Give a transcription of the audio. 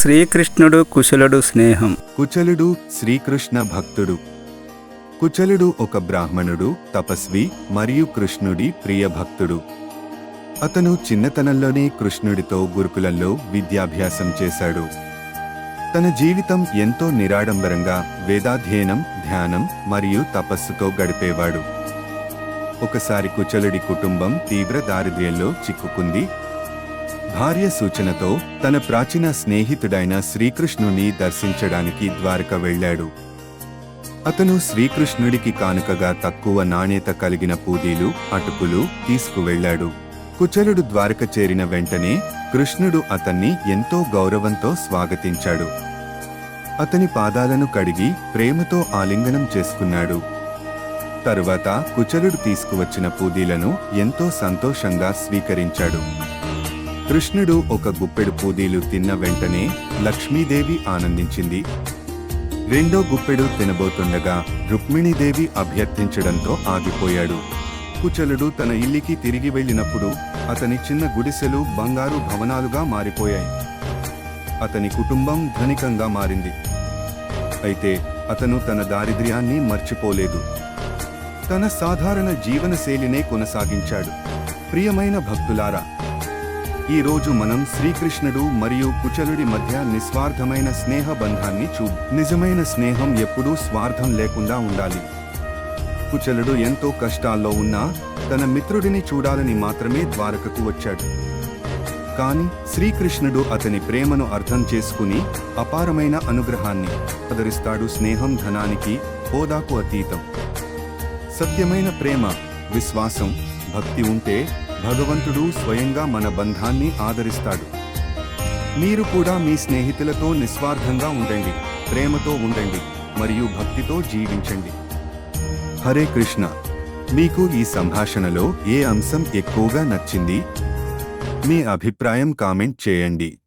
శ్రీకృష్ణుడు కుశలుడు స్నేహం. కుచలుడు శ్రీకృష్ణ భక్తుడు. కుచలుడు ఒక బ్రాహ్మణుడు, తపస్వి మరియు కృష్ణుడి ప్రియ భక్తుడు. అతను చిన్నతనంలోనే కృష్ణుడితో గురుకులంలో విద్యాభ్యాసం చేశాడు. తన జీవితం ఎంతో నిరాడంబరంగా వేదాధ్యయనం, ధ్యానం మరియు తపస్సుతో గడిపేవాడు. ఒకసారి కుచలుడి కుటుంబం తీవ్ర దారిద్ర్యంలో చిక్కుకుంది. భార్య సూచనతో తన ప్రాచీన స్నేహితుడైన శ్రీకృష్ణుని దర్శించడానికి ద్వారక వెళ్ళాడు. అతను శ్రీకృష్ణుడికి కానుకగా తక్కువ నాణ్యత కలిగిన పూదీలు, అటుకులు తీసుకువెళ్ళాడు. కుచలుడు ద్వారక చేరిన వెంటనే కృష్ణుడు అతన్ని ఎంతో గౌరవంతో స్వాగతించాడు. అతని పాదాలను కడిగి ప్రేమతో ఆలింగనం చేసుకున్నాడు. తరువాత కుచలుడు తీసుకువచ్చిన పూదీలను ఎంతో సంతోషంగా స్వీకరించాడు. కృష్ణుడు ఒక గుప్పెడు పూదీలు తిన్న వెంటనే లక్ష్మీదేవి ఆనందించింది. రెండో గుప్పెడు తినబోతుండగా రుక్మిణీదేవి అభ్యర్థించడంతో ఆగిపోయాడు. కుచలుడు తన ఇల్లికి తిరిగి వెళ్ళినప్పుడు అతని చిన్న గుడిసెలు బంగారు భవనాలుగా మారిపోయాయి. అతని కుటుంబం ధనికంగా మారింది. అయితే అతను తన దారిద్ర్యాన్ని మర్చిపోలేదు. తన సాధారణ జీవనశైలినే కొనసాగించాడు. ప్రియమైన భక్తులారా, ఈ రోజు మనం శ్రీకృష్ణుడు మరియు కుచలుడి మధ్య నిస్వార్థమైన స్నేహ బంధాన్ని నిజమైన స్నేహం ఎప్పుడూ స్వార్థం లేకుండా ఉండాలి. కుచలుడు ఎంతో కష్టాల్లో ఉన్నా తన మిత్రుడిని చూడాలని మాత్రమే ద్వారకకు వచ్చాడు. కాని శ్రీకృష్ణుడు అతని ప్రేమను అర్థం చేసుకుని అపారమైన అనుగ్రహాన్ని ఆదరిస్తాడు. స్నేహం ధనానికి, హోదాకు అతీతం. సత్యమైన ప్రేమ, విశ్వాసం, భక్తి ఉంటే భగవంతుడు స్వయంగా మన బంధాన్ని ఆదరిస్తాడు. మీరు కూడా మీ స్నేహితులతో నిస్వార్థంగా ఉండండి, ప్రేమతో ఉండండి మరియు భక్తితో జీవించండి. హరే కృష్ణ. మీకు ఈ సంభాషణలో ఏ అంశం ఎక్కువగా నచ్చింది? మీ అభిప్రాయం కామెంట్ చేయండి.